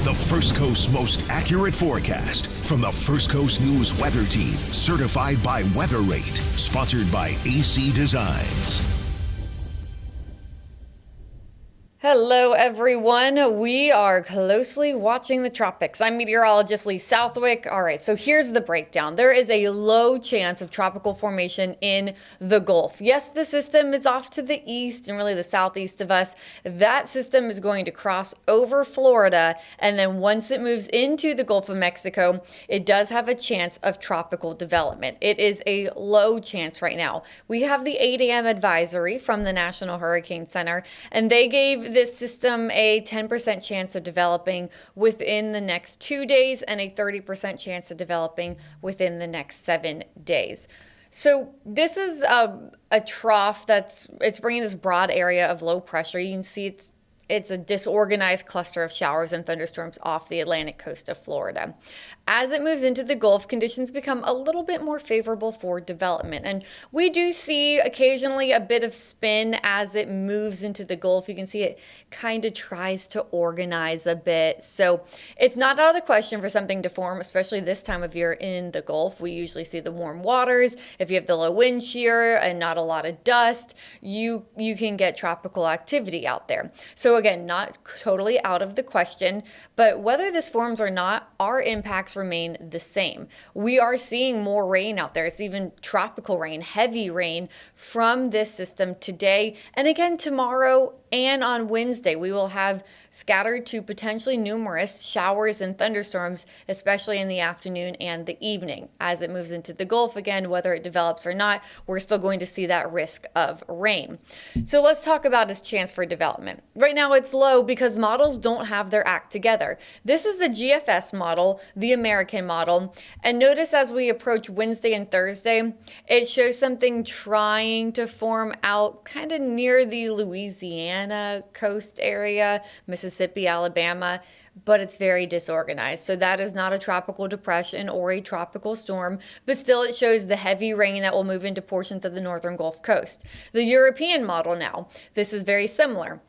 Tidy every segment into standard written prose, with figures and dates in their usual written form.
The First Coast's most accurate forecast from the First Coast News Weather Team, certified by Weather Rate, sponsored by AC Designs. Hello, everyone. We are closely watching the tropics. I'm Meteorologist Lee Southwick. All right, so here's the breakdown. There is a low chance of tropical formation in the Gulf. Yes, the system is off to the east and really the southeast of us. That system is going to cross over Florida, and then once it moves into the Gulf of Mexico, it does have a chance of tropical development. It is a low chance right now. We have the 8 a.m. advisory from the National Hurricane Center, and they gave this system a 10% chance of developing within the next 2 days and a 30% chance of developing within the next 7 days. So this is a trough it's bringing this broad area of low pressure. You can see it's a disorganized cluster of showers and thunderstorms off the Atlantic coast of Florida. As it moves into the Gulf, conditions become a little bit more favorable for development. And we do see occasionally a bit of spin as it moves into the Gulf. You can see it kind of tries to organize a bit. So it's not out of the question for something to form, especially this time of year in the Gulf. We usually see the warm waters. If you have the low wind shear and not a lot of dust, you can get tropical activity out there. So again, not totally out of the question, but whether this forms or not, our impacts remain the same. We are seeing more rain out there. It's even tropical rain, heavy rain from this system today. And again, tomorrow and on Wednesday, we will have scattered to potentially numerous showers and thunderstorms, especially in the afternoon and the evening. As it moves into the Gulf, again, whether it develops or not, we're still going to see that risk of rain. So let's talk about its chance for development. Right now, it's low because models don't have their act together. This is the GFS model, the American model. And notice as we approach Wednesday and Thursday, it shows something trying to form out kind of near the Louisiana coast area, Mississippi, Alabama, but it's very disorganized. So that is not a tropical depression or a tropical storm, but still it shows the heavy rain that will move into portions of the northern Gulf Coast. The European model now, this is very similar.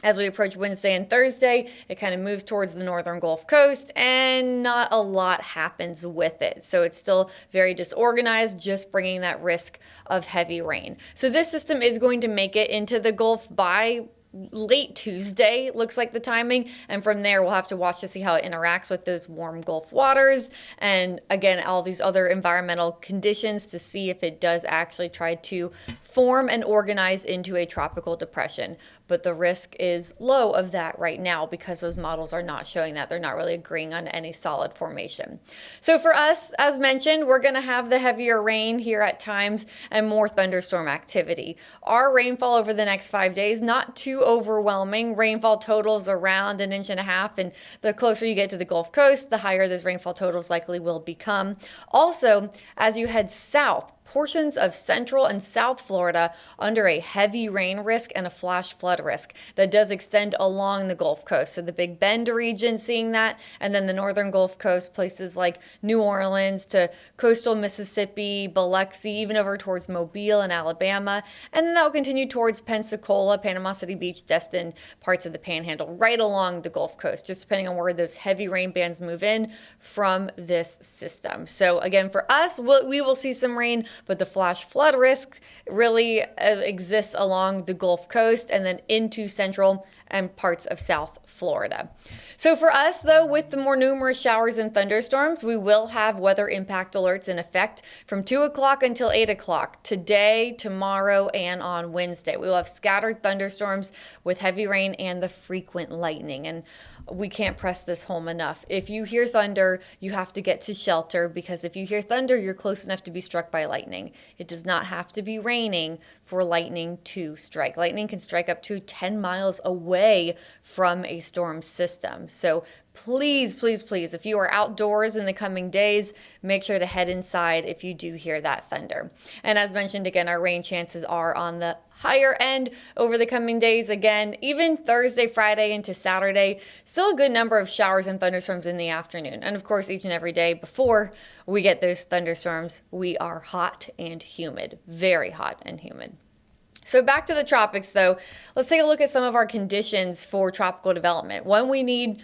As we approach Wednesday and Thursday, it kind of moves towards the northern Gulf Coast and not a lot happens with it. So it's still very disorganized, just bringing that risk of heavy rain. So this system is going to make it into the Gulf by late Tuesday, looks like the timing. And from there, we'll have to watch to see how it interacts with those warm Gulf waters. And again, all these other environmental conditions to see if it does actually try to form and organize into a tropical depression. But the risk is low of that right now because those models are not showing that. They're not really agreeing on any solid formation. So for us, as mentioned, we're going to have the heavier rain here at times and more thunderstorm activity. Our rainfall over the next 5 days, not too overwhelming. Rainfall totals around 1.5 inches, and the closer you get to the Gulf Coast, the higher those rainfall totals likely will become. Also, as you head south, portions of central and south Florida under a heavy rain risk and a flash flood risk that does extend along the Gulf Coast. So the Big Bend region seeing that, and then the northern Gulf Coast, places like New Orleans to coastal Mississippi, Biloxi, even over towards Mobile and Alabama. And then that will continue towards Pensacola, Panama City Beach, Destin, parts of the Panhandle, right along the Gulf Coast, just depending on where those heavy rain bands move in from this system. So again, for us, we will see some rain, but the flash flood risk really exists along the Gulf Coast and then into central and parts of South Florida. So for us, though, with the more numerous showers and thunderstorms, we will have weather impact alerts in effect from 2 o'clock until 8 o'clock today, tomorrow, and on Wednesday. We will have scattered thunderstorms with heavy rain and the frequent lightning. And we can't press this home enough. If you hear thunder, you have to get to shelter, because if you hear thunder, you're close enough to be struck by lightning. It does not have to be raining for lightning to strike. Lightning can strike up to 10 miles away from a storm system. So please, please, please, if you are outdoors in the coming days, make sure to head inside if you do hear that thunder. And as mentioned, again, our rain chances are on the higher end over the coming days. Again, even Thursday, Friday into Saturday, still a good number of showers and thunderstorms in the afternoon. And of course, each and every day before we get those thunderstorms, we are hot and humid, very hot and humid. So back to the tropics, though, let's take a look at some of our conditions for tropical development. When we need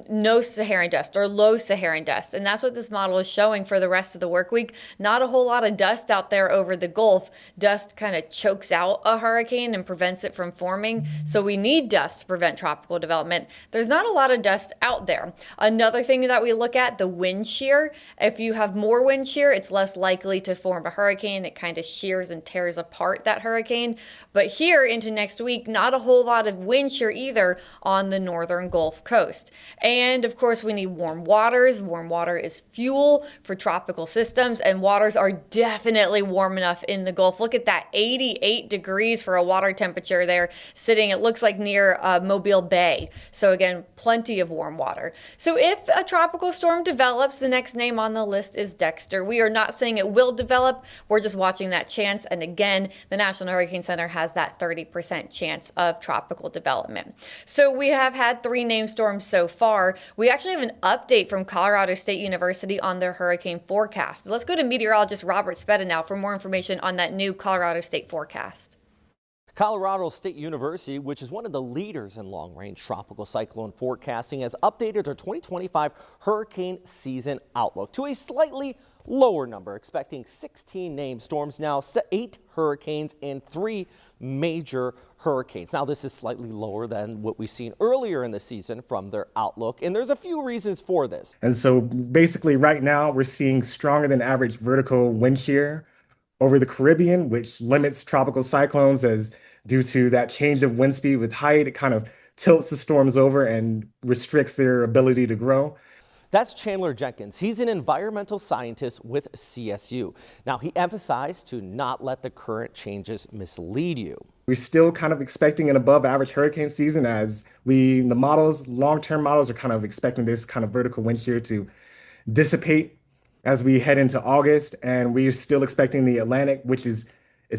no Saharan dust or low Saharan dust, and that's what this model is showing for the rest of the work week. Not a whole lot of dust out there over the Gulf. Dust kind of chokes out a hurricane and prevents it from forming, so we need dust to prevent tropical development. There's not a lot of dust out there. Another thing that we look at, the wind shear. If you have more wind shear, it's less likely to form a hurricane. It kind of shears and tears apart that hurricane. But here into next week, not a whole lot of wind shear either on the northern Gulf Coast. And of course, we need warm waters. Warm water is fuel for tropical systems, and waters are definitely warm enough in the Gulf. Look at that, 88 degrees for a water temperature there, sitting, it looks like near Mobile Bay. So again, plenty of warm water. So if a tropical storm develops, the next name on the list is Dexter. We are not saying it will develop. We're just watching that chance. And again, the National Hurricane Center has that 30% chance of tropical development. So we have had 3 named storms so far. We actually have an update from Colorado State University on their hurricane forecast. Let's go to meteorologist Robert Speta now for more information on that new Colorado State forecast. Colorado State University, which is one of the leaders in long-range tropical cyclone forecasting, has updated their 2025 hurricane season outlook to a slightly lower number, expecting 16 named storms now, 8 hurricanes and 3 major hurricanes. Now, this is slightly lower than what we've seen earlier in the season from their outlook, and there's a few reasons for this. And so basically right now we're seeing stronger than average vertical wind shear over the Caribbean, which limits tropical cyclones as due to that change of wind speed with height, it kind of tilts the storms over and restricts their ability to grow. That's Chandler Jenkins. He's an environmental scientist with CSU. Now, he emphasized to not let the current changes mislead you. We're still kind of expecting an above average hurricane season as the models, long-term models are kind of expecting this kind of vertical wind shear to dissipate as we head into August. And we're still expecting the Atlantic, which is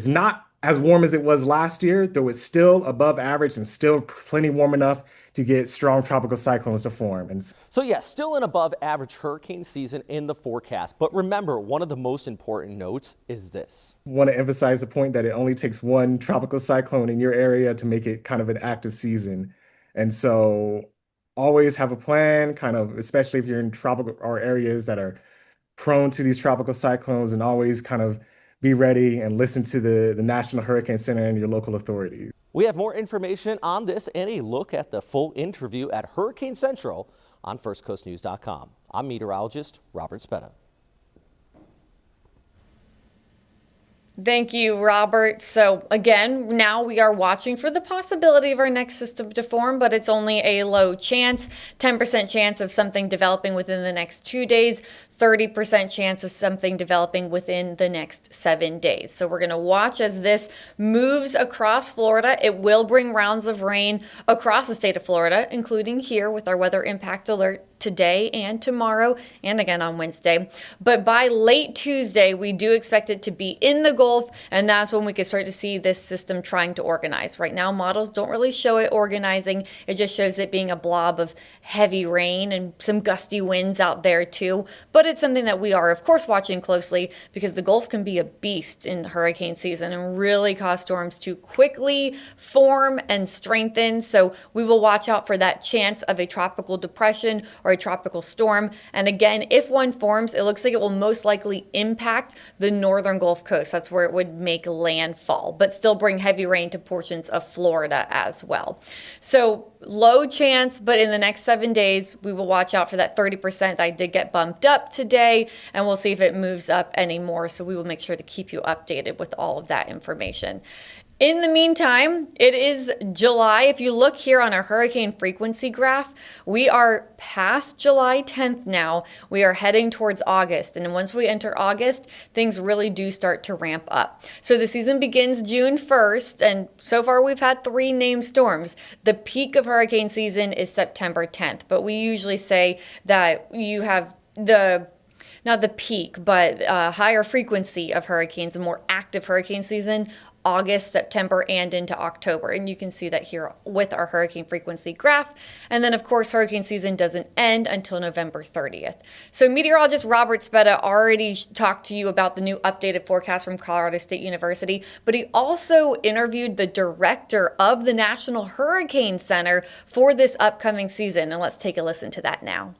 not as warm as it was last year, though it's still above average and still plenty warm enough to get strong tropical cyclones to form. And so yes, still an above average hurricane season in the forecast. But remember, one of the most important notes is this. I want to emphasize the point that it only takes one tropical cyclone in your area to make it kind of an active season. And so always have a plan, kind of, especially if you're in tropical or areas that are prone to these tropical cyclones, and always kind of be ready and listen to the National Hurricane Center and your local authorities. We have more information on this and a look at the full interview at Hurricane Central on firstcoastnews.com. I'm meteorologist Robert Speta. Thank you, Robert. So again, now we are watching for the possibility of our next system to form, but it's only a low chance, 10% chance of something developing within the next 2 days, 30% chance of something developing within the next 7 days. So we're going to watch as this moves across Florida. It will bring rounds of rain across the state of Florida, including here with our weather impact alert today and tomorrow and again on Wednesday. But by late Tuesday, we do expect it to be in the Gulf, and that's when we can start to see this system trying to organize. Right now, models don't really show it organizing. It just shows it being a blob of heavy rain and some gusty winds out there too. But it's something that we are, of course, watching closely because the Gulf can be a beast in the hurricane season and really cause storms to quickly form and strengthen. So we will watch out for that chance of a tropical depression or a tropical storm. And again, if one forms, it looks like it will most likely impact the northern Gulf Coast. That's where it would make landfall, but still bring heavy rain to portions of Florida as well. So low chance, but in the next 7 days, we will watch out for that 30% that did get bumped up today, and we'll see if it moves up anymore. So we will make sure to keep you updated with all of that information. In the meantime, it is July. If you look here on our hurricane frequency graph, we are past July 10th now. We are heading towards August. And once we enter August, things really do start to ramp up. So the season begins June 1st, and so far we've had 3 named storms. The peak of hurricane season is September 10th, but we usually say that you have not the peak, but higher frequency of hurricanes, a more active hurricane season, August, September, and into October. And you can see that here with our hurricane frequency graph. And then, of course, hurricane season doesn't end until November 30th. So meteorologist Robert Speta already talked to you about the new updated forecast from Colorado State University, but he also interviewed the director of the National Hurricane Center for this upcoming season. And let's take a listen to that now.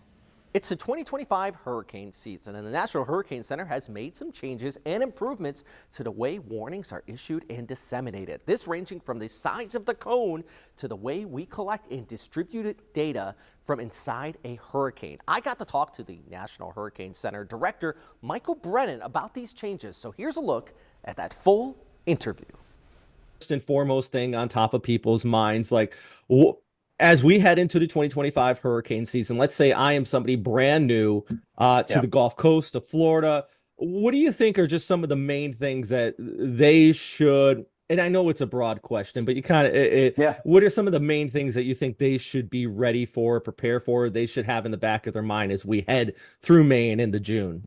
It's the 2025 hurricane season, and the National Hurricane Center has made some changes and improvements to the way warnings are issued and disseminated. This ranging from the size of the cone to the way we collect and distribute data from inside a hurricane. I got to talk to the National Hurricane Center Director, Michael Brennan, about these changes. So here's a look at that full interview. First and foremost thing on top of people's minds, like, as we head into the 2025 hurricane season, let's say I am somebody brand new to the Gulf Coast of Florida. What do you think are just some of the main things that they should, and I know it's a broad question, but you kind of, what are some of the main things that you think they should be ready for, prepare for, they should have in the back of their mind as we head through May and into June?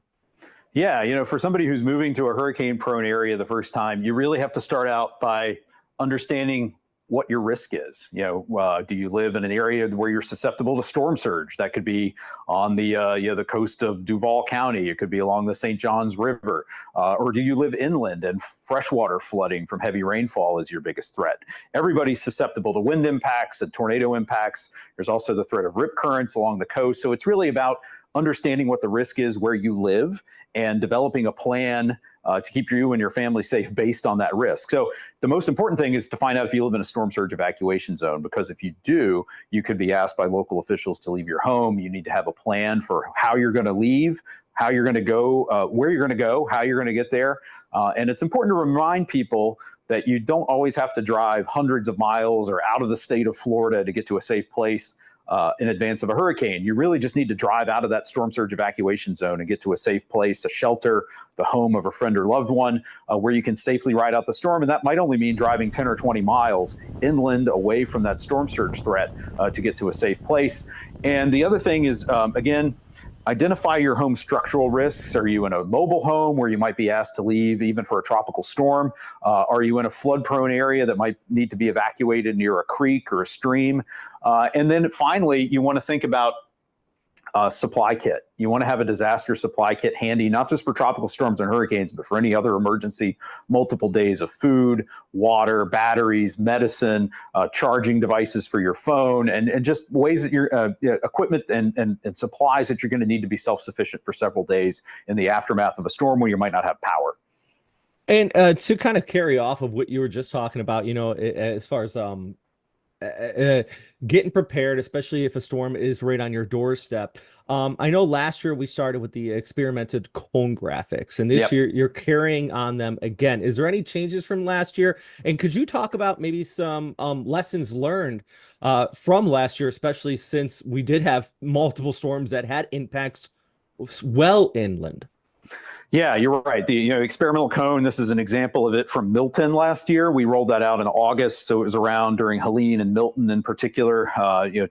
Yeah, you know, for somebody who's moving to a hurricane-prone area the first time, you really have to start out by understanding what your risk is. You know, do you live in an area where you're susceptible to storm surge? That could be on the the coast of Duval County. It could be along the St. Johns River. Or do you live inland and freshwater flooding from heavy rainfall is your biggest threat? Everybody's susceptible to wind impacts and tornado impacts. There's also the threat of rip currents along the coast. So it's really about understanding what the risk is where you live and developing a plan to keep you and your family safe based on that risk. So the most important thing is to find out if you live in a storm surge evacuation zone, because if you do, you could be asked by local officials to leave your home. You need to have a plan for how you're going to leave, how you're going to go, where you're going to go, how you're going to get there. And it's important to remind people that you don't always have to drive hundreds of miles or out of the state of Florida to get to a safe place in advance of a hurricane. You really just need to drive out of that storm surge evacuation zone and get to a safe place, a shelter, the home of a friend or loved one, where you can safely ride out the storm. And that might only mean driving 10 or 20 miles inland away from that storm surge threat to get to a safe place. And the other thing is, again, identify your home structural risks. Are you in a mobile home where you might be asked to leave even for a tropical storm? Are you in a flood-prone area that might need to be evacuated near a creek or a stream? And then finally, you want to think about supply kit. You want to have a disaster supply kit handy, not just for tropical storms and hurricanes, but for any other emergency, multiple days of food, water, batteries, medicine, charging devices for your phone, and just ways that your equipment and supplies that you're going to need to be self-sufficient for several days in the aftermath of a storm where you might not have power. And to kind of carry off of what you were just talking about, you know, as far as getting prepared, especially if a storm is right on your doorstep. I know last year we started with the experimented cone graphics, and this year you're carrying on them again. Is there any changes from last year? And could you talk about maybe some lessons learned from last year, especially since we did have multiple storms that had impacts well inland? Yeah, you're right. The experimental cone, this is an example of it from Milton last year. We rolled that out in August, so it was around during Helene and Milton in particular,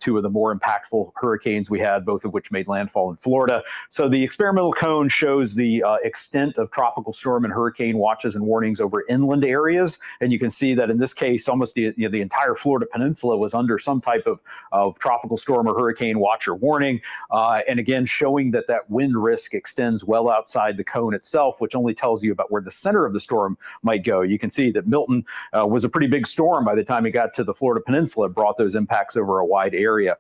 two of the more impactful hurricanes we had, both of which made landfall in Florida. So the experimental cone shows the extent of tropical storm and hurricane watches and warnings over inland areas. And you can see that in this case, almost the entire Florida peninsula was under some type of tropical storm or hurricane watch or warning. And again, showing that wind risk extends well outside the cone itself, which only tells you about where the center of the storm might go. You can see that Milton was a pretty big storm by the time it got to the Florida peninsula. It brought those impacts over a wide area.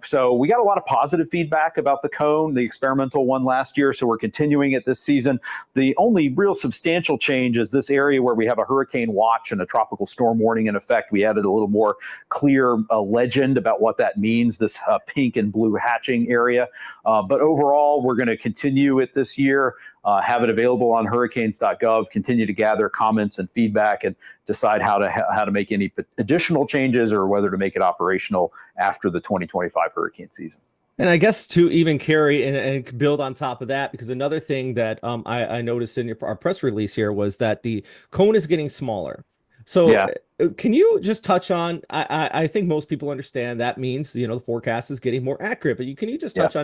So we got a lot of positive feedback about the cone, the experimental one last year, so we're continuing it this season. The only real substantial change is this area where we have a hurricane watch and a tropical storm warning in effect. We added a little more clear legend about what that means, this pink and blue hatching area. But overall, we're going to continue it this year. Have it available on hurricanes.gov, continue to gather comments and feedback and decide how to make any additional changes or whether to make it operational after the 2025 hurricane season. And I guess to even carry and build on top of that, because another thing that I noticed in our press release here was that the cone is getting smaller. So Yeah. can you just touch on, I think most people understand that means, the forecast is getting more accurate, but can you just Yeah. touch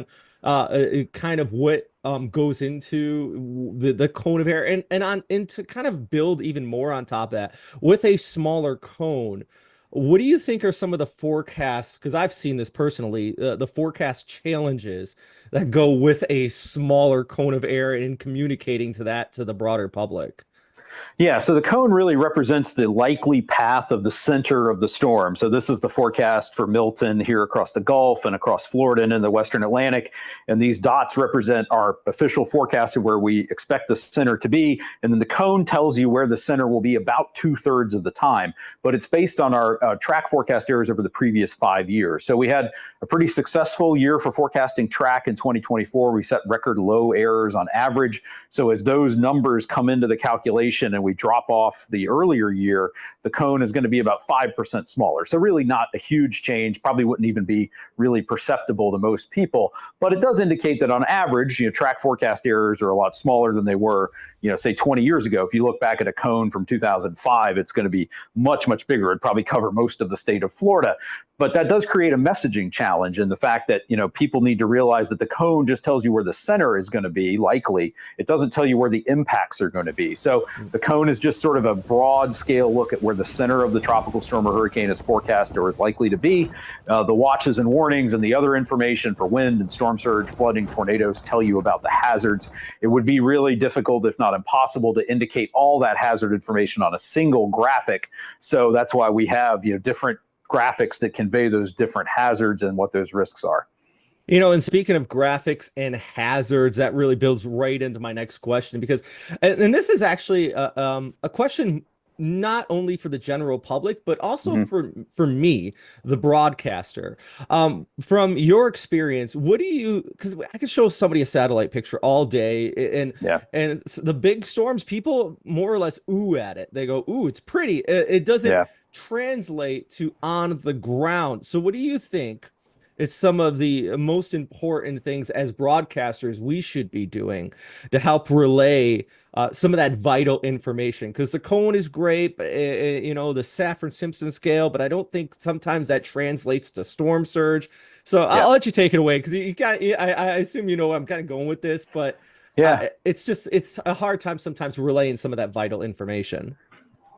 on kind of what goes into the cone of air and to kind of build even more on top of that with a smaller cone. What do you think are some of the forecasts? Because I've seen this personally, the forecast challenges that go with a smaller cone of air and communicating to the broader public. Yeah, so the cone really represents the likely path of the center of the storm. So this is the forecast for Milton here across the Gulf and across Florida and in the Western Atlantic. And these dots represent our official forecast of where we expect the center to be. And then the cone tells you where the center will be about 2/3 of the time. But it's based on our track forecast errors over the previous 5 years. So we had a pretty successful year for forecasting track in 2024. We set record low errors on average. So as those numbers come into the calculation and we drop off the earlier year, the cone is going to be about 5% smaller. So really not a huge change, probably wouldn't even be really perceptible to most people. But it does indicate that on average, track forecast errors are a lot smaller than they were, say 20 years ago. If you look back at a cone from 2005, it's going to be much, much bigger. It'd probably cover most of the state of Florida. But that does create a messaging challenge in the fact that, people need to realize that the cone just tells you where the center is going to be, likely. It doesn't tell you where the impacts are going to be. So the cone is just sort of a broad scale look at where the center of the tropical storm or hurricane is forecast or is likely to be. The watches and warnings and the other information for wind and storm surge, flooding, tornadoes tell you about the hazards. It would be really difficult, if not impossible, to indicate all that hazard information on a single graphic. So that's why we have different graphics that convey those different hazards and what those risks are. And speaking of graphics and hazards, that really builds right into my next question, because, and this is actually a question not only for the general public, but also for me, the broadcaster. From your experience, because I could show somebody a satellite picture all day, and the big storms, people more or less ooh at it. They go, ooh, it's pretty. It doesn't translate to on the ground. So what do you think it's some of the most important things as broadcasters we should be doing to help relay some of that vital information? Because the cone is great, but, the Safford-Simpson scale, but I don't think sometimes that translates to storm surge. So I'll let you take it away, because I assume I'm kind of going with this, but it's a hard time sometimes relaying some of that vital information.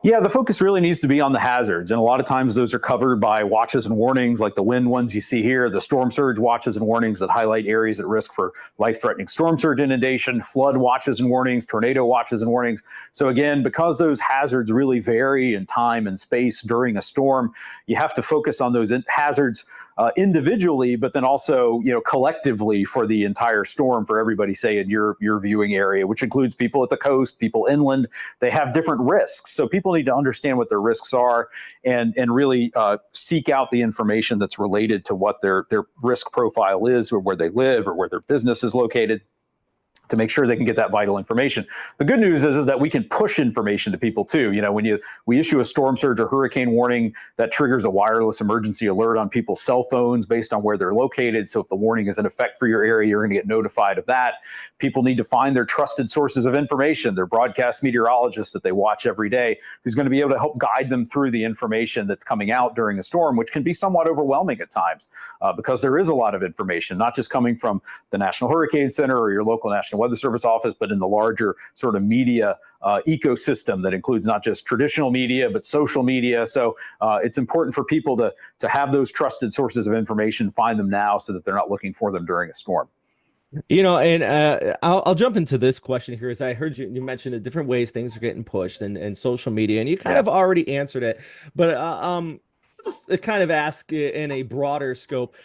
Yeah, the focus really needs to be on the hazards. And a lot of times those are covered by watches and warnings, like the wind ones you see here, the storm surge watches and warnings that highlight areas at risk for life-threatening storm surge inundation, flood watches and warnings, tornado watches and warnings. So again, because those hazards really vary in time and space during a storm, you have to focus on those hazards individually, but then also, collectively for the entire storm, for everybody, say in your viewing area, which includes people at the coast, people inland. They have different risks. So people need to understand what their risks are and really seek out the information that's related to what their risk profile is, or where they live, or where their business is located, to make sure they can get that vital information. The good news is that we can push information to people too. When we issue a storm surge or hurricane warning, that triggers a wireless emergency alert on people's cell phones based on where they're located. So if the warning is in effect for your area, you're going to get notified of that. People need to find their trusted sources of information, their broadcast meteorologist that they watch every day, who's going to be able to help guide them through the information that's coming out during a storm, which can be somewhat overwhelming at times, because there is a lot of information, not just coming from the National Hurricane Center or your local National Weather Service office, but in the larger sort of media ecosystem that includes not just traditional media, but social media. So it's important for people to have those trusted sources of information, find them now so that they're not looking for them during a storm. And I'll jump into this question here, as I heard you mention the different ways things are getting pushed and social media, and you kind of already answered it, but just kind of ask in a broader scope.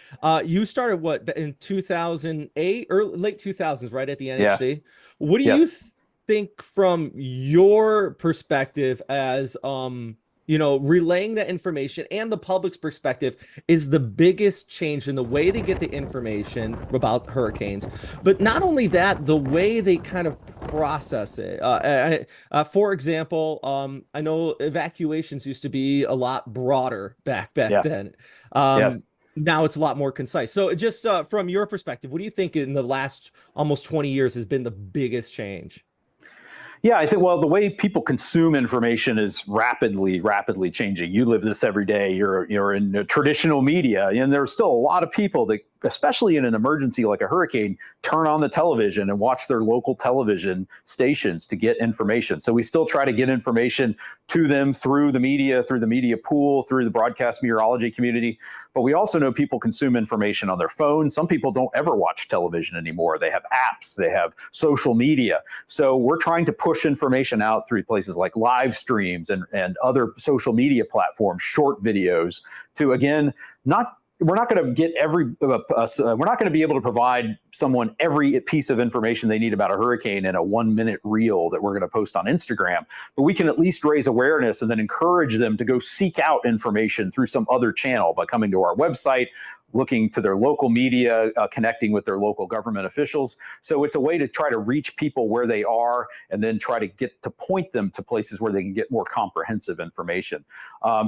You started what, in 2008 or late 2000s, right, at the NHC? What do you think from your perspective as relaying that information and the public's perspective is the biggest change in the way they get the information about hurricanes? But not only that, the way they kind of process it. For example, I know evacuations used to be a lot broader back then. Now it's a lot more concise. So just from your perspective, what do you think in the last almost 20 years has been the biggest change? Yeah, I think, well, the way people consume information is rapidly changing. You live this every day. You're in traditional media, and there's still a lot of people that, especially in an emergency like a hurricane, turn on the television and watch their local television stations to get information. So we still try to get information to them through the media pool, through the broadcast meteorology community. But we also know people consume information on their phones. Some people don't ever watch television anymore. They have apps, they have social media. So we're trying to push information out through places like live streams and other social media platforms, short videos, to, again, we're not going to get we're not going to be able to provide someone every piece of information they need about a hurricane in a 1-minute reel that we're going to post on Instagram, but we can at least raise awareness and then encourage them to go seek out information through some other channel by coming to our website, looking to their local media, connecting with their local government officials. So it's a way to try to reach people where they are and then try to point them to places where they can get more comprehensive information.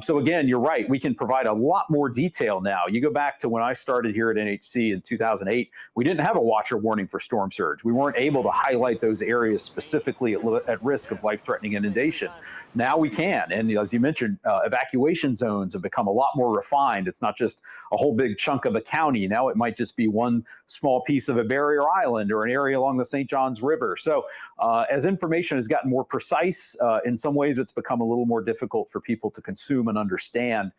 So again, you're right, we can provide a lot more detail now. You go back to when I started here at NHC in 2008, we didn't have a watch or warning for storm surge. We weren't able to highlight those areas specifically at risk of life-threatening inundation. Now we can, and as you mentioned, evacuation zones have become a lot more refined. It's not just a whole big chunk of a county. Now it might just be one small piece of a barrier island or an area along the St. Johns River. So as information has gotten more precise, in some ways it's become a little more difficult for people to consume and understand.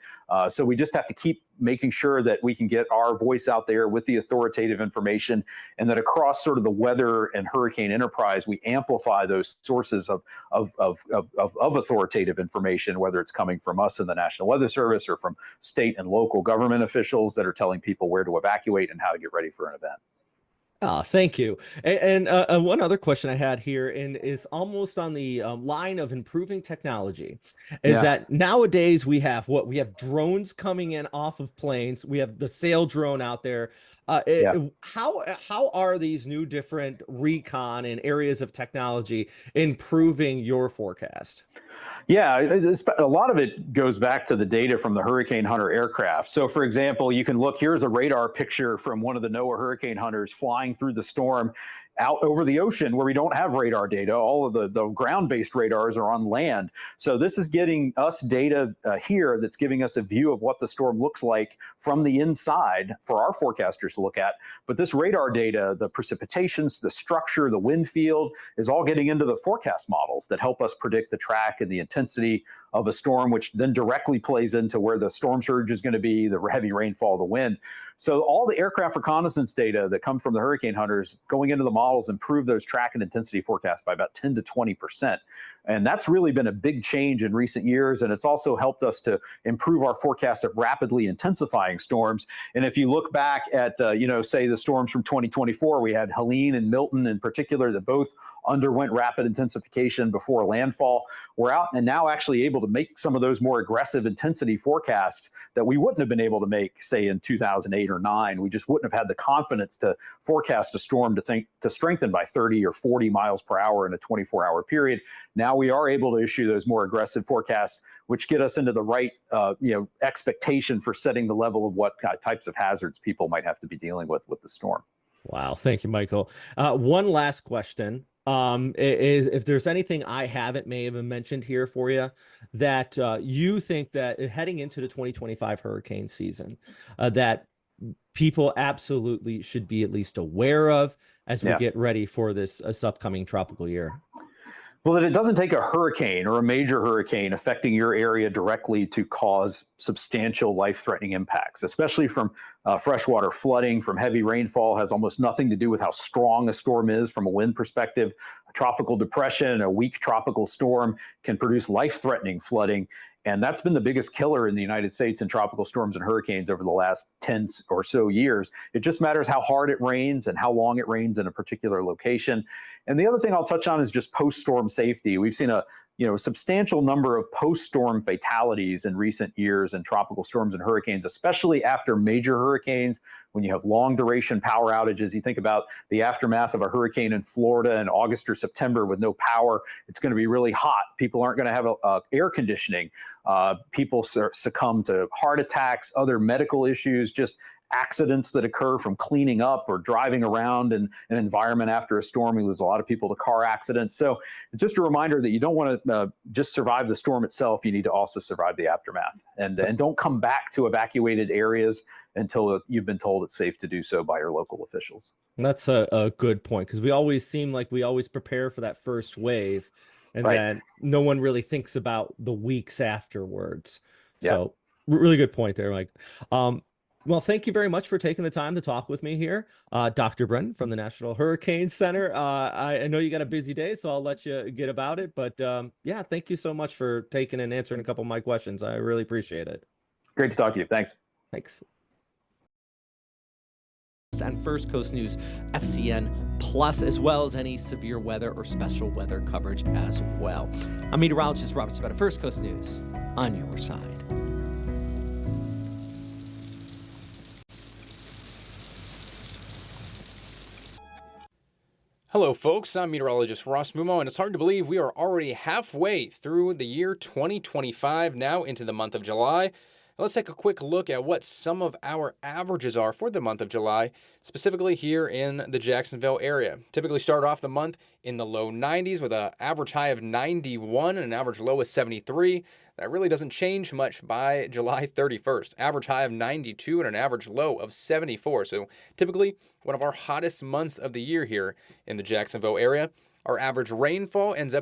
So we just have to keep making sure that we can get our voice out there with the authoritative information, and that across sort of the weather and hurricane enterprise, we amplify those sources of authoritative information, whether it's coming from us in the National Weather Service or from state and local government officials that are telling people where to evacuate and how to get ready for an event. Thank you. And one other question I had here is almost on the line of improving technology, is that nowadays we have drones coming in off of planes. We have the sail drone out there. How are these new different recon and areas of technology improving your forecast? Yeah, a lot of it goes back to the data from the Hurricane Hunter aircraft. So for example, you can look, here's a radar picture from one of the NOAA Hurricane Hunters flying through the storm out over the ocean where we don't have radar data. All of the ground-based radars are on land. So this is getting us data here that's giving us a view of what the storm looks like from the inside for our forecasters to look at. But this radar data, the precipitations, the structure, the wind field, is all getting into the forecast models that help us predict the track and the intensity of a storm, which then directly plays into where the storm surge is going to be, the heavy rainfall, the wind. So all the aircraft reconnaissance data that come from the Hurricane Hunters going into the models improve those track and intensity forecasts by about 10 to 20%. And that's really been a big change in recent years. And it's also helped us to improve our forecast of rapidly intensifying storms. And if you look back at, say the storms from 2024, we had Helene and Milton in particular that both underwent rapid intensification before landfall. We're out and now actually able to make some of those more aggressive intensity forecasts that we wouldn't have been able to make, say, in 2008 or 9. We just wouldn't have had the confidence to forecast a storm to strengthen by 30 or 40 miles per hour in a 24-hour period. Now we are able to issue those more aggressive forecasts, which get us into the right expectation for setting the level of what types of hazards people might have to be dealing with the storm. Wow. Thank you, Michael. One last question. Is if there's anything I haven't may have mentioned here for you that you think that heading into the 2025 hurricane season that people absolutely should be at least aware of as we get ready for this upcoming tropical year? Well, that it doesn't take a hurricane or a major hurricane affecting your area directly to cause substantial life-threatening impacts, especially from freshwater flooding, from heavy rainfall. Has almost nothing to do with how strong a storm is from a wind perspective. A tropical depression, a weak tropical storm can produce life-threatening flooding. And that's been the biggest killer in the United States in tropical storms and hurricanes over the last 10 or so years. It just matters how hard it rains and how long it rains in a particular location. And the other thing I'll touch on is just post-storm safety. We've seen a substantial number of post-storm fatalities in recent years in tropical storms and hurricanes, especially after major hurricanes. When you have long duration power outages, you think about the aftermath of a hurricane in Florida in August or September with no power. It's going to be really hot. People aren't going to have air conditioning. People succumb to heart attacks, other medical issues, just accidents that occur from cleaning up or driving around in an environment after a storm. We lose a lot of people to car accidents. So just a reminder that you don't want to just survive the storm itself. You need to also survive the aftermath, and don't come back to evacuated areas until you've been told it's safe to do so by your local officials. That's a good point, because we always seem like we always prepare for that first wave, and then no one really thinks about the weeks afterwards. So really good point there, Mike. Well, thank you very much for taking the time to talk with me here. Dr. Brennan from the National Hurricane Center. I know you got a busy day, so I'll let you get about it. But yeah, thank you so much for taking and answering a couple of my questions. I really appreciate it. Great to talk to you. Thanks. Thanks. And First Coast News FCN Plus, as well as any severe weather or special weather coverage as well. I'm meteorologist Robert Spetta, First Coast News, on your side. Hello, folks. I'm meteorologist Ross Mumo, and it's hard to believe we are already halfway through the year 2025, now into the month of July. Let's take a quick look at what some of our averages are for the month of July, specifically here in the Jacksonville area. Typically start off the month in the low 90s with an average high of 91 and an average low of 73. That really doesn't change much by July 31st. Average high of 92 and an average low of 74. So typically one of our hottest months of the year here in the Jacksonville area. Our average rainfall ends up